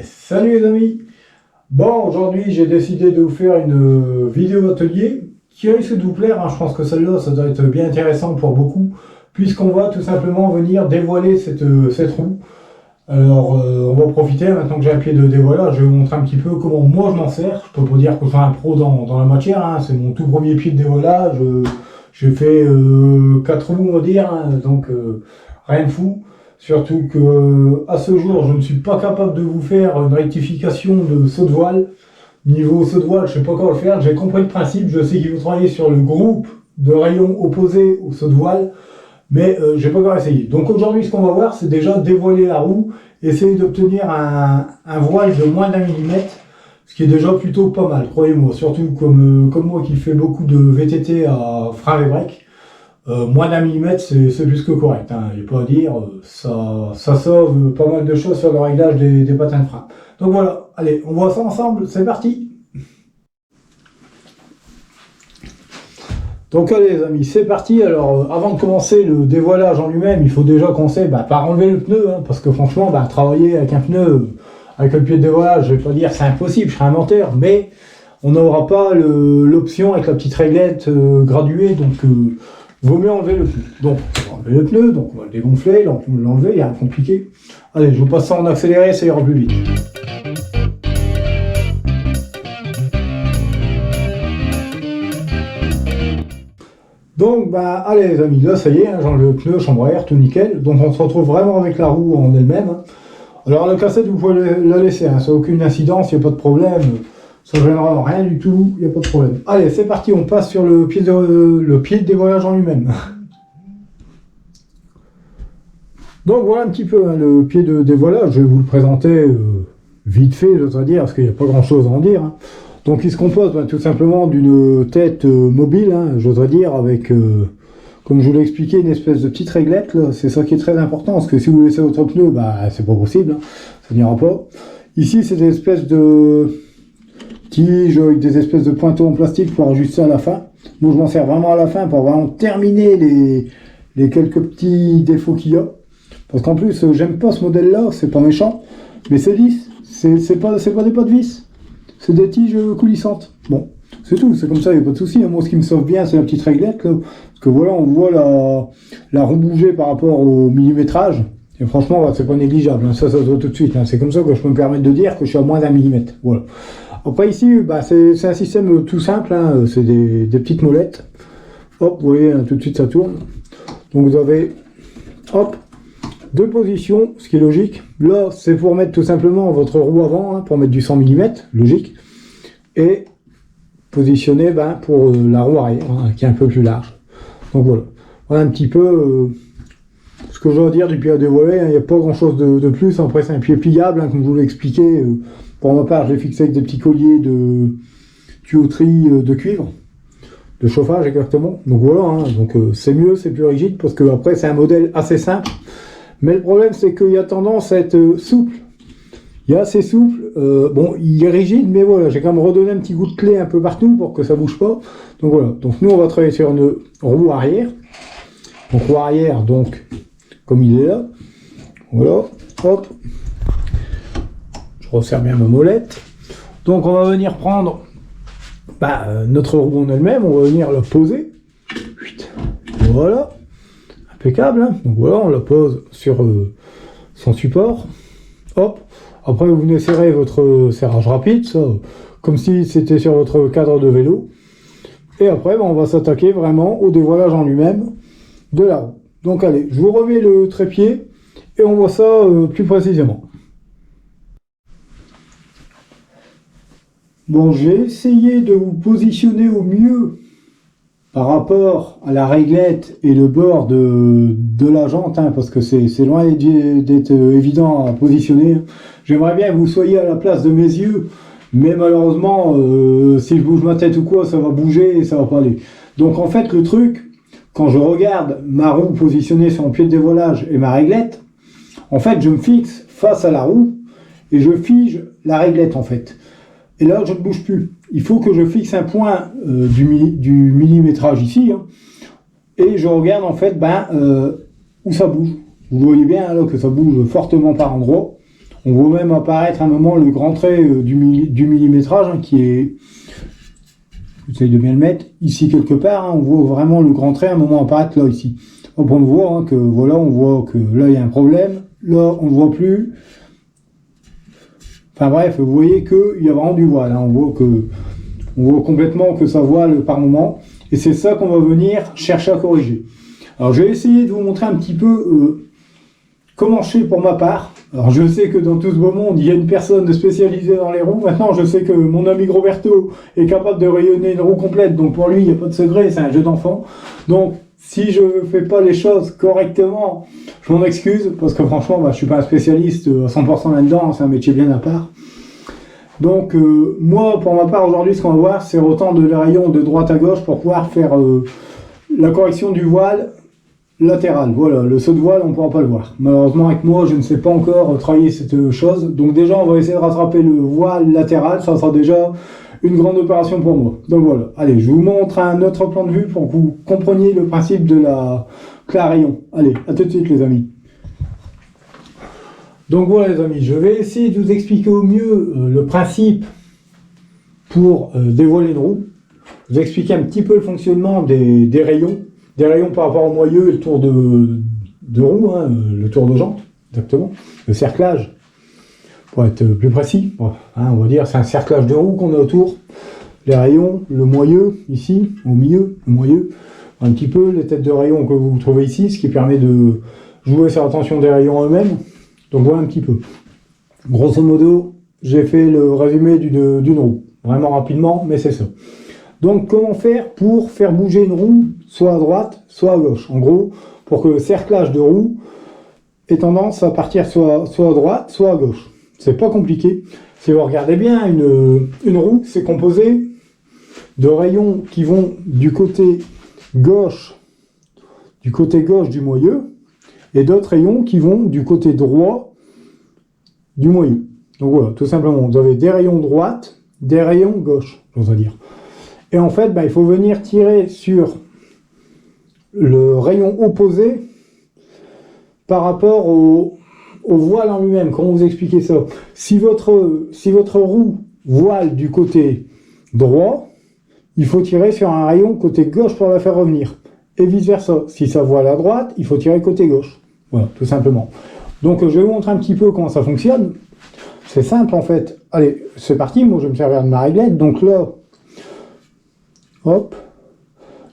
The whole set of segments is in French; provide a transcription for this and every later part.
Salut les amis. Bon, aujourd'hui j'ai décidé de vous faire une vidéo atelier qui risque de vous plaire, hein. Je pense que celle-là, ça doit être bien intéressant pour beaucoup, puisqu'on va tout simplement venir dévoiler cette roue. Alors, on va profiter, maintenant que j'ai un pied de dévoilage, je vais vous montrer un petit peu comment moi je m'en sers. Je peux pas dire que je suis un pro dans la matière, hein. C'est mon tout premier pied de dévoilage. J'ai fait 4 roues, on va dire, hein. Donc rien de fou. Surtout que à ce jour, je ne suis pas capable de vous faire une rectification de saut de voile. Niveau saut de voile, je ne sais pas comment le faire. J'ai compris le principe. Je sais qu'il faut travailler sur le groupe de rayons opposés au saut de voile, mais je n'ai pas encore essayé. Donc aujourd'hui, ce qu'on va voir, c'est déjà dévoiler la roue, essayer d'obtenir un voile de moins d'1 millimètre, ce qui est déjà plutôt pas mal, croyez-moi. Surtout comme moi qui fais beaucoup de VTT à frein et break. Moins d'1 millimètre, c'est plus que correct, hein. Il n'y a pas à dire, ça sauve pas mal de choses sur le réglage des patins de frein. Donc voilà, allez, on voit ça ensemble, c'est parti. Donc allez les amis, c'est parti. Alors avant de commencer le dévoilage en lui-même, il faut déjà commencer par enlever le pneu, hein, parce que franchement, travailler avec un pneu, avec le pied de dévoilage, je vais pas dire c'est impossible, je serai un menteur, mais on n'aura pas l'option avec la petite réglette graduée, donc vaut mieux enlever le pneu. Donc, on va enlever le pneu, donc on va le dégonfler, l'enlever, il n'y a rien de compliqué. Allez, je vous passe ça en accéléré, ça ira plus vite. Donc, allez les amis, là ça y est, hein, j'enlève le pneu, chambre à air, tout nickel. Donc on se retrouve vraiment avec la roue en elle-même, hein. Alors la cassette, vous pouvez la laisser, hein, ça n'a aucune incidence, il n'y a pas de problème. Ça ne gênera rien du tout, il n'y a pas de problème. Allez, c'est parti, on passe sur le pied de dévoilage en lui-même. Donc voilà un petit peu, hein, le pied de dévoilage. Je vais vous le présenter vite fait, je dois dire, parce qu'il n'y a pas grand-chose à en dire, hein. Donc il se compose tout simplement d'une tête mobile, hein, je dois dire, avec, comme je vous l'ai expliqué, une espèce de petite réglette. C'est ça qui est très important, parce que si vous laissez votre pneu, c'est pas possible, hein, ça n'ira pas. Ici, c'est des espèces de tige avec des espèces de pointeaux en plastique pour ajuster à la fin. Moi je m'en sers vraiment à la fin pour vraiment terminer les quelques petits défauts qu'il y a. Parce qu'en plus j'aime pas ce modèle là, c'est pas méchant, mais c'est lisse, c'est pas des pas de vis, c'est des tiges coulissantes. Bon, c'est tout, c'est comme ça, il n'y a pas de souci. Moi ce qui me sauve bien c'est la petite réglette là, parce que voilà, on voit la roue bouger par rapport au millimétrage. Et franchement, c'est pas négligeable, hein. Ça se voit tout de suite, hein. C'est comme ça que je peux me permettre de dire que je suis à moins d'1 millimètre. Voilà. Après ici, c'est un système tout simple, hein. C'est des petites molettes. Hop, vous voyez, hein, tout de suite ça tourne. Donc vous avez, hop, 2 positions, ce qui est logique. Là, c'est pour mettre tout simplement votre roue avant, hein, pour mettre du 100 mm, logique. Et positionner pour la roue arrière, hein, qui est un peu plus large. Donc voilà. Voilà un petit peu ce que je dois dire du pied à dévoiler, hein. Il n'y a pas grand chose de plus. Après, c'est un pied pliable, hein, comme je vous l'ai expliqué. Pour ma part, je l'ai fixé avec des petits colliers de tuyauterie de cuivre, de chauffage exactement. Donc voilà, hein. Donc c'est mieux, c'est plus rigide, parce que après c'est un modèle assez simple. Mais le problème c'est qu'il a tendance à être souple. Il est assez souple. Bon, il est rigide, mais voilà, j'ai quand même redonné un petit goût de clé un peu partout pour que ça bouge pas. Donc voilà. Donc nous on va travailler sur une roue arrière. Donc roue arrière, donc comme il est là. Voilà. Hop. Je resserre bien ma molette. Donc on va venir prendre notre roue en elle-même, on va venir la poser. Voilà, impeccable, hein. Donc voilà, on la pose sur son support. Hop, après vous venez serrer votre serrage rapide, ça, comme si c'était sur votre cadre de vélo. Et après, on va s'attaquer vraiment au dévoilage en lui-même de la roue. Donc allez, je vous remets le trépied et on voit ça plus précisément. Bon, j'ai essayé de vous positionner au mieux par rapport à la réglette et le bord de la jante, hein, parce que c'est loin d'être évident à positionner. J'aimerais bien que vous soyez à la place de mes yeux, mais malheureusement, si je bouge ma tête ou quoi, ça va bouger et ça va pas aller. Donc en fait, le truc, quand je regarde ma roue positionnée sur mon pied de dévoilage et ma réglette, en fait, je me fixe face à la roue et je fige la réglette en fait. Et là, je ne bouge plus. Il faut que je fixe un point du millimétrage ici, hein, et je regarde en fait où ça bouge. Vous voyez bien là que ça bouge fortement par endroits. On voit même apparaître à un moment le grand trait du millimétrage hein, qui est, j'essaye de bien le mettre, ici quelque part, hein, on voit vraiment le grand trait à un moment apparaître là, ici. Donc on voit hein, que voilà, on voit que là il y a un problème, là on ne voit plus. Enfin bref, vous voyez qu'il y a vraiment du voile, hein, on voit complètement que ça voile par moment, et c'est ça qu'on va venir chercher à corriger. Alors je vais essayer de vous montrer un petit peu comment je fais pour ma part. Alors je sais que dans tout ce beau monde, il y a une personne spécialisée dans les roues. Maintenant, je sais que mon ami Roberto est capable de rayonner une roue complète. Donc pour lui, il n'y a pas de secret, c'est un jeu d'enfant. Donc si je ne fais pas les choses correctement, je m'en excuse. Parce que franchement, je ne suis pas un spécialiste à 100% là-dedans. C'est un métier bien à part. Donc moi, pour ma part, aujourd'hui, ce qu'on va voir, c'est retendre les rayons de droite à gauche pour pouvoir faire la correction du voile latéral. Voilà, le saut de voile, on ne pourra pas le voir. Malheureusement, avec moi, je ne sais pas encore travailler cette chose. Donc déjà, on va essayer de rattraper le voile latéral. Ça sera déjà une grande opération pour moi. Donc voilà, allez, je vous montre un autre plan de vue pour que vous compreniez le principe de la clarayon. Allez, à tout de suite les amis. Donc voilà les amis, je vais essayer de vous expliquer au mieux le principe pour dévoiler une roue. Vous expliquer un petit peu le fonctionnement des rayons. Des rayons par rapport au moyeu et le tour de roue, hein, le tour de jante, exactement. Le cerclage, pour être plus précis, hein, on va dire c'est un cerclage de roue qu'on a autour. Les rayons, le moyeu, ici, au milieu, le moyeu. Un petit peu les têtes de rayons que vous trouvez ici, ce qui permet de jouer sur la tension des rayons eux-mêmes. Donc voilà un petit peu. Grosso modo, j'ai fait le résumé d'une roue. Vraiment rapidement, mais c'est ça. Donc comment faire pour faire bouger une roue, soit à droite, soit à gauche. En gros, pour que le cerclage de roue ait tendance à partir soit à droite, soit à gauche. C'est pas compliqué. Si vous regardez bien, une roue, c'est composé de rayons qui vont du côté gauche du moyeu, et d'autres rayons qui vont du côté droit du moyeu. Donc voilà, tout simplement, vous avez des rayons droite, des rayons gauche, j'ose dire. Et en fait, il faut venir tirer sur le rayon opposé par rapport au voile en lui-même. Comment vous expliquer ça? Si votre roue voile du côté droit, il faut tirer sur un rayon côté gauche pour la faire revenir. Et vice versa. Si ça voile à droite, il faut tirer côté gauche. Voilà, tout simplement. Donc je vais vous montrer un petit peu comment ça fonctionne. C'est simple en fait. Allez, c'est parti, moi je vais me servir de ma réglette. Donc là, hop,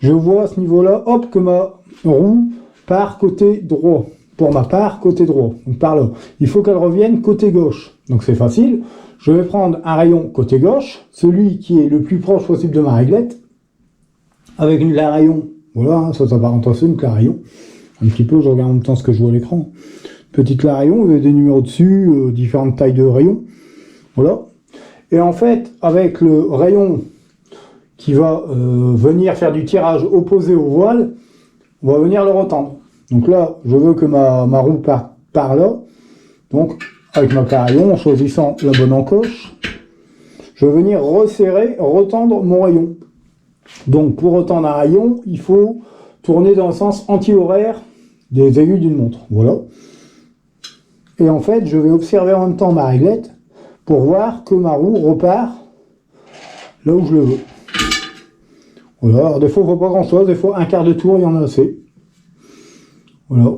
je vois à ce niveau-là, hop, que ma roue part côté droit. Pour ma part, côté droit. Donc par là. Il faut qu'elle revienne côté gauche. Donc c'est facile. Je vais prendre un rayon côté gauche, celui qui est le plus proche possible de ma réglette, avec une clarayon. Voilà, hein, ça s'apparente à ça, une clarayon. Un petit peu, je regarde en même temps ce que je vois à l'écran. Petit clarayon, vous avez des numéros dessus, différentes tailles de rayons. Voilà. Et en fait, avec le rayon qui va venir faire du tirage opposé au voile, on va venir le retendre. Donc là, je veux que ma roue parte par là. Donc, avec ma clarayon, en choisissant la bonne encoche, je vais venir resserrer, retendre mon rayon. Donc, pour retendre un rayon, il faut tourner dans le sens anti-horaire des aiguilles d'une montre. Voilà. Et en fait, je vais observer en même temps ma réglette pour voir que ma roue repart là où je le veux. Voilà. Alors, des fois, il ne faut pas grand-chose. Des fois, un quart de tour, il y en a assez. Voilà.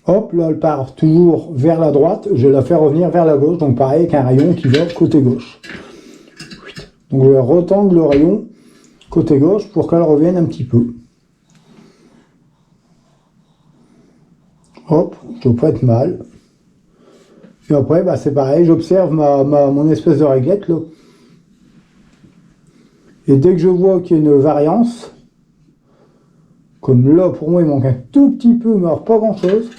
Hop, là, elle part toujours vers la droite. Je la fais revenir vers la gauche. Donc, pareil, avec un rayon qui va côté gauche. Donc, je vais retendre le rayon côté gauche pour qu'elle revienne un petit peu. Hop, je ne veux pas être mal. Et après, c'est pareil, j'observe mon espèce de réglette là. Et dès que je vois qu'il y a une variance, comme là pour moi il manque un tout petit peu, mais alors pas grand chose,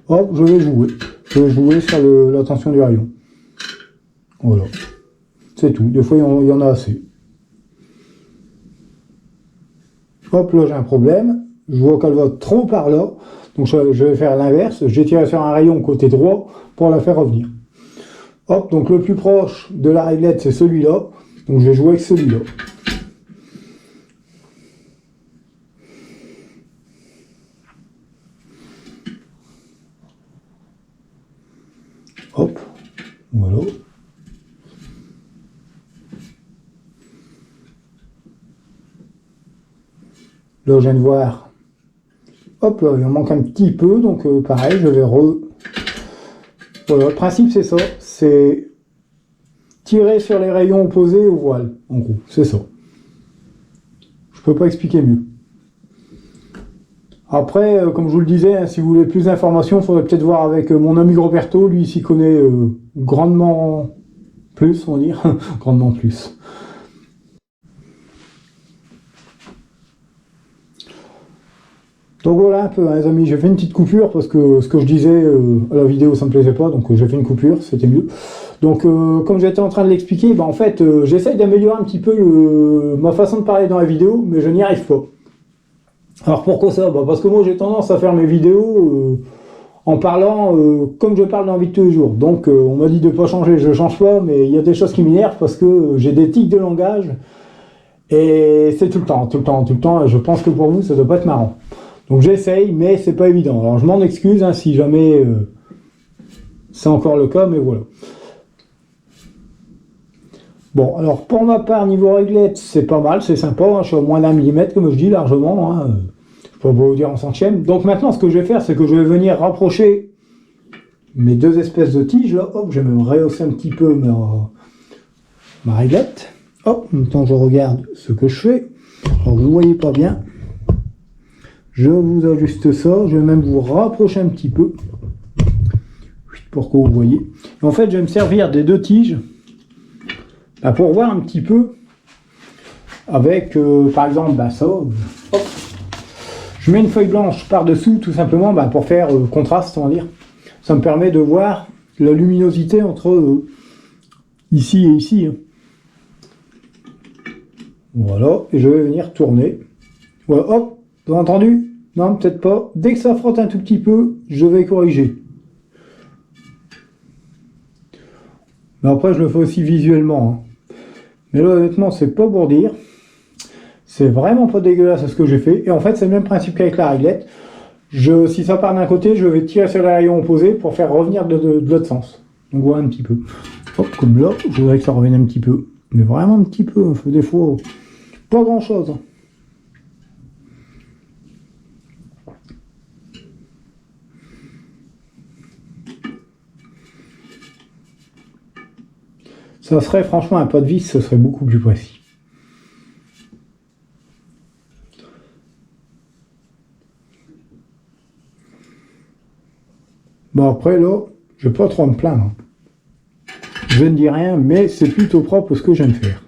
hop, je vais jouer. Je vais jouer sur la tension du rayon. Voilà. C'est tout. Des fois il y en a assez. Hop, là j'ai un problème. Je vois qu'elle va trop par là. Donc je vais faire l'inverse. J'ai tiré sur un rayon côté droit pour la faire revenir. Hop, donc le plus proche de la réglette c'est celui-là. Donc je vais jouer avec celui-là. Voilà. Là, je viens de voir. Hop là, il en manque un petit peu, donc pareil, je vais Voilà, le principe c'est ça, c'est tirer sur les rayons opposés au voile, en gros, c'est ça. Je peux pas expliquer mieux. Après, comme je vous le disais, hein, si vous voulez plus d'informations, il faudrait peut-être voir avec mon ami Roberto, lui il s'y connaît grandement plus, on va dire, grandement plus. Donc voilà un peu, hein, les amis, j'ai fait une petite coupure parce que ce que je disais à la vidéo ça me plaisait pas, donc j'ai fait une coupure, c'était mieux. Donc comme j'étais en train de l'expliquer, en fait j'essaye d'améliorer un petit peu ma façon de parler dans la vidéo, mais je n'y arrive pas. Alors pourquoi ça? Parce que moi j'ai tendance à faire mes vidéos en parlant comme je parle dans la vie de tous les jours. Donc on m'a dit de ne pas changer, je ne change pas, mais il y a des choses qui m'énervent parce que j'ai des tics de langage et c'est tout le temps, et je pense que pour vous ça doit pas être marrant. Donc j'essaye, mais c'est pas évident. Alors je m'en excuse hein, si jamais c'est encore le cas, mais voilà. Bon, alors pour ma part, niveau réglette, c'est pas mal, c'est sympa, hein, je suis au moins d'1 millimètre, comme je dis, largement. Hein, je peux pas vous dire en centième. Donc maintenant, ce que je vais faire, c'est que je vais venir rapprocher mes deux espèces de tiges, là. Hop, je vais même rehausser un petit peu ma réglette. Hop, en même temps, je regarde ce que je fais. Alors, vous ne voyez pas bien. Je vous ajuste ça, je vais même vous rapprocher un petit peu pour que vous voyez. En fait, je vais me servir des deux tiges pour voir un petit peu avec, par exemple, ça. Hop. Je mets une feuille blanche par-dessous, tout simplement pour faire contraste, on va dire. Ça me permet de voir la luminosité entre ici et ici. Voilà, et je vais venir tourner. Voilà, hop. Vous avez entendu? Non, peut-être pas. Dès que ça frotte un tout petit peu, je vais corriger. Mais après, je le fais aussi visuellement. Hein. Mais là, honnêtement, c'est pas pour dire. C'est vraiment pas dégueulasse ce que j'ai fait. Et en fait, c'est le même principe qu'avec la réglette. Si ça part d'un côté, je vais tirer sur les rayons opposés pour faire revenir de l'autre sens. Donc voilà un petit peu. Hop, comme là, je voudrais que ça revienne un petit peu. Mais vraiment un petit peu. Des fois, pas grand-chose. Ça serait franchement un pas de vis, ce serait beaucoup plus précis. Bon après là, je vais pas trop me plaindre. Je ne dis rien, mais c'est plutôt propre ce que je viens de faire.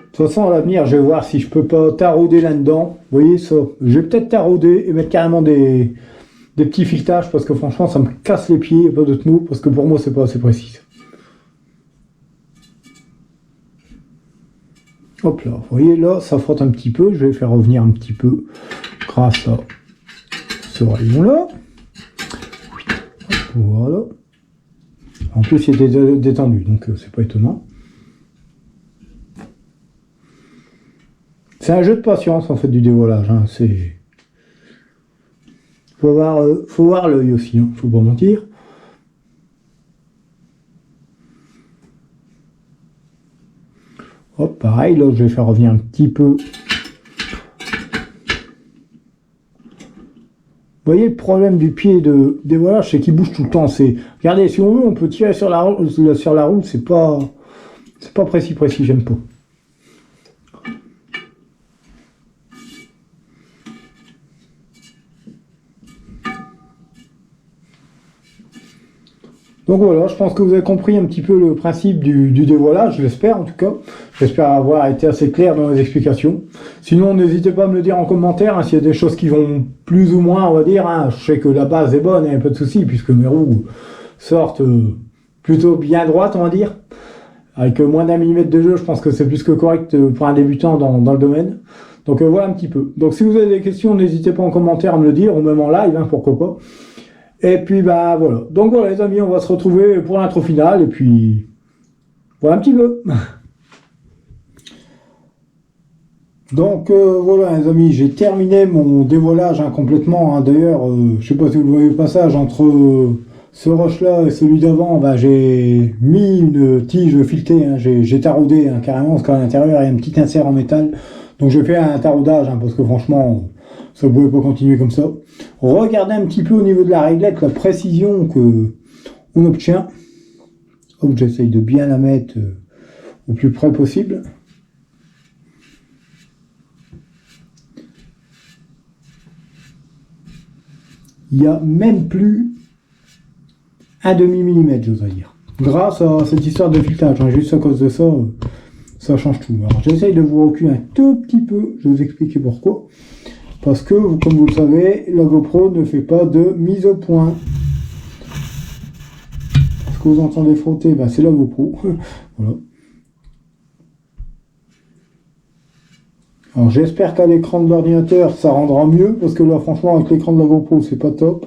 De toute façon, à l'avenir, je vais voir si je peux pas tarauder là-dedans. Vous voyez ça? Je vais peut-être tarauder et mettre carrément des petits filetages parce que franchement, ça me casse les pieds, pas d'autre mot, parce que pour moi, c'est pas assez précis. Hop là, vous voyez là, ça frotte un petit peu. Je vais faire revenir un petit peu grâce à ce rayon-là. Voilà. En plus, il était détendu, donc c'est pas étonnant. C'est un jeu de patience en fait du dévoilage. Hein. Faut voir l'œil aussi, hein. Faut pas mentir. Hop, pareil, là je vais faire revenir un petit peu. Vous voyez le problème du pied de dévoilage, c'est qu'il bouge tout le temps. Regardez, si on veut, on peut tirer sur la roue, c'est pas précis, j'aime pas. Donc voilà, je pense que vous avez compris un petit peu le principe du dévoilage, je l'espère en tout cas. J'espère avoir été assez clair dans les explications. Sinon, n'hésitez pas à me le dire en commentaire, hein, s'il y a des choses qui vont plus ou moins, on va dire. Hein. Je sais que la base est bonne, il n'y a pas de souci, puisque mes roues sortent plutôt bien droites, on va dire. Avec moins d'1 millimètre de jeu, je pense que c'est plus que correct pour un débutant dans le domaine. Donc voilà un petit peu. Donc si vous avez des questions, n'hésitez pas en commentaire à me le dire, ou même en live, hein, pourquoi pas. Et puis voilà. Donc voilà les amis, on va se retrouver pour l'intro finale et puis voilà un petit peu. Donc voilà les amis, j'ai terminé mon dévoilage hein, complètement. Hein. D'ailleurs, je sais pas si vous le voyez au passage, entre ce rush là et celui d'avant, bah, j'ai mis une tige filetée, hein. J'ai taraudé hein, carrément, parce qu'à l'intérieur il y a un petit insert en métal. Donc j'ai fait un taraudage, hein, parce que franchement, ça ne pouvait pas continuer comme ça. Regardez un petit peu au niveau de la réglette, la précision que on obtient. Hop, j'essaye de bien la mettre au plus près possible. Il n'y a même plus un demi-millimètre, j'oserais dire. Grâce à cette histoire de filetage, hein, juste à cause de ça, ça change tout. Alors j'essaye de vous reculer un tout petit peu, je vais vous expliquer pourquoi. Parce que, comme vous le savez, la GoPro ne fait pas de mise au point. Ce que vous entendez frotter, ben, c'est la GoPro. Voilà. Alors j'espère qu'à l'écran de l'ordinateur ça rendra mieux, parce que là franchement avec l'écran de la GoPro c'est pas top.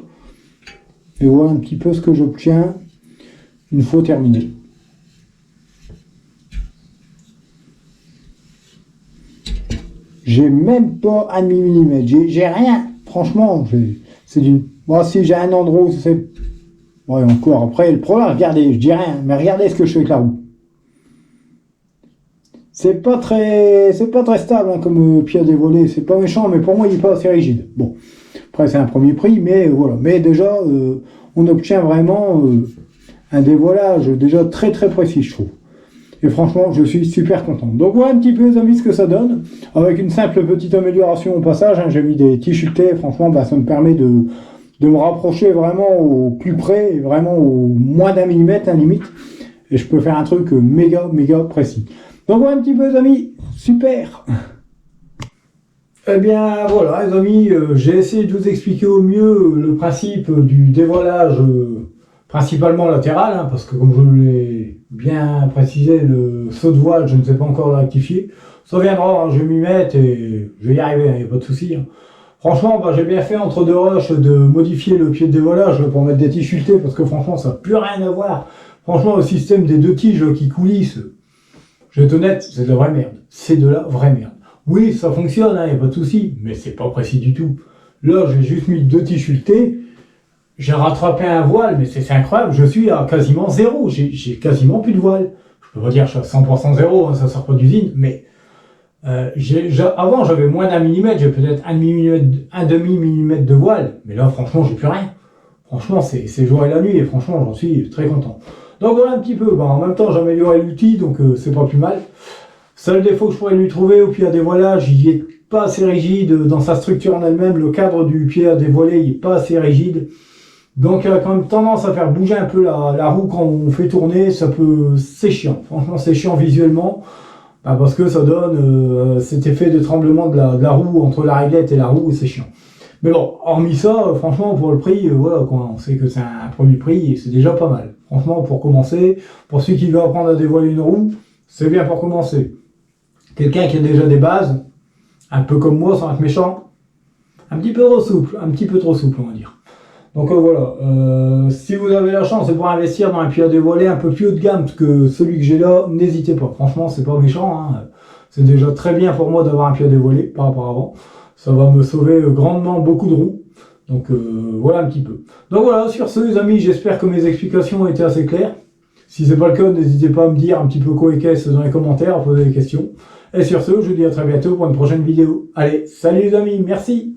Et voilà un petit peu ce que j'obtiens une fois terminé. J'ai même pas un demi-millimètre, j'ai rien, franchement, c'est d'une... Bon si j'ai un endroit où c'est... Ouais encore, après le problème, regardez, je dis rien, mais regardez ce que je fais avec la roue. C'est pas très stable hein, comme pied à dévoiler, c'est pas méchant, mais pour moi il est pas assez rigide. Bon, après c'est un premier prix, mais voilà. Mais déjà, on obtient vraiment un dévoilage déjà très précis, je trouve. Et franchement, je suis super content. Donc voilà un petit peu les amis ce que ça donne. Avec une simple petite amélioration au passage, hein, j'ai mis des t-shirtés, franchement bah, ça me permet de me rapprocher vraiment au plus près, et vraiment au moins d'un millimètre, hein, limite. Et je peux faire un truc méga précis. Donc voilà un petit peu les amis, super. Eh bien voilà les amis, j'ai essayé de vous expliquer au mieux le principe du dévoilage principalement latéral, hein, parce que comme je vous l'ai bien précisé, le saut de voile, je ne sais pas encore le rectifier. Ça viendra, hein, je vais m'y mettre et je vais y arriver, il n'y a pas de souci. Hein. Franchement, bah, j'ai bien fait entre deux rushs de modifier le pied de dévoilage pour mettre des t-shirtés, parce que franchement ça n'a plus rien à voir. Franchement le système des deux tiges qui coulissent, je vais être honnête, c'est de la vraie merde. C'est de la vraie merde. Oui, ça fonctionne, il n'y a pas de souci, mais c'est pas précis du tout. Là, j'ai juste mis deux t-shirtés, j'ai rattrapé un voile, mais c'est incroyable, je suis à quasiment zéro, j'ai quasiment plus de voile. Je peux pas dire que je suis à 100% zéro, hein, ça sort pas d'usine, mais avant j'avais moins d'un millimètre, j'ai peut-être un demi-millimètre de voile, mais là franchement j'ai plus rien. Franchement c'est jour et la nuit, et franchement j'en suis très content. Donc voilà un petit peu, en même temps j'ai amélioré l'outil, donc c'est pas plus mal. Seul défaut que je pourrais lui trouver au pied à dévoilage, il est pas assez rigide dans sa structure en elle-même, le cadre du pied à dévoiler il est pas assez rigide. Donc il a quand même tendance à faire bouger un peu la roue quand on fait tourner, c'est chiant, franchement c'est chiant visuellement, parce que ça donne cet effet de tremblement de la roue entre la réglette et la roue, c'est chiant. Mais bon, hormis ça, franchement, pour le prix, voilà, quoi, on sait que c'est un premier prix et c'est déjà pas mal. Franchement, pour commencer, pour celui qui veut apprendre à dévoiler une roue, c'est bien pour commencer. Quelqu'un qui a déjà des bases, un peu comme moi, sans être méchant, un petit peu trop souple, on va dire. Donc voilà, si vous avez la chance de pouvoir investir dans un pied à dévoiler un peu plus haut de gamme que celui que j'ai là, n'hésitez pas. Franchement, c'est pas méchant, hein. C'est déjà très bien pour moi d'avoir un pied à dévoiler par rapport à avant. Ça va me sauver grandement beaucoup de roues. Donc voilà un petit peu. Donc voilà, sur ce les amis, j'espère que mes explications ont été assez claires. Si c'est pas le cas, n'hésitez pas à me dire un petit peu quoi et qu'est-ce dans les commentaires, à poser des questions. Et sur ce, je vous dis à très bientôt pour une prochaine vidéo. Allez, salut les amis, merci.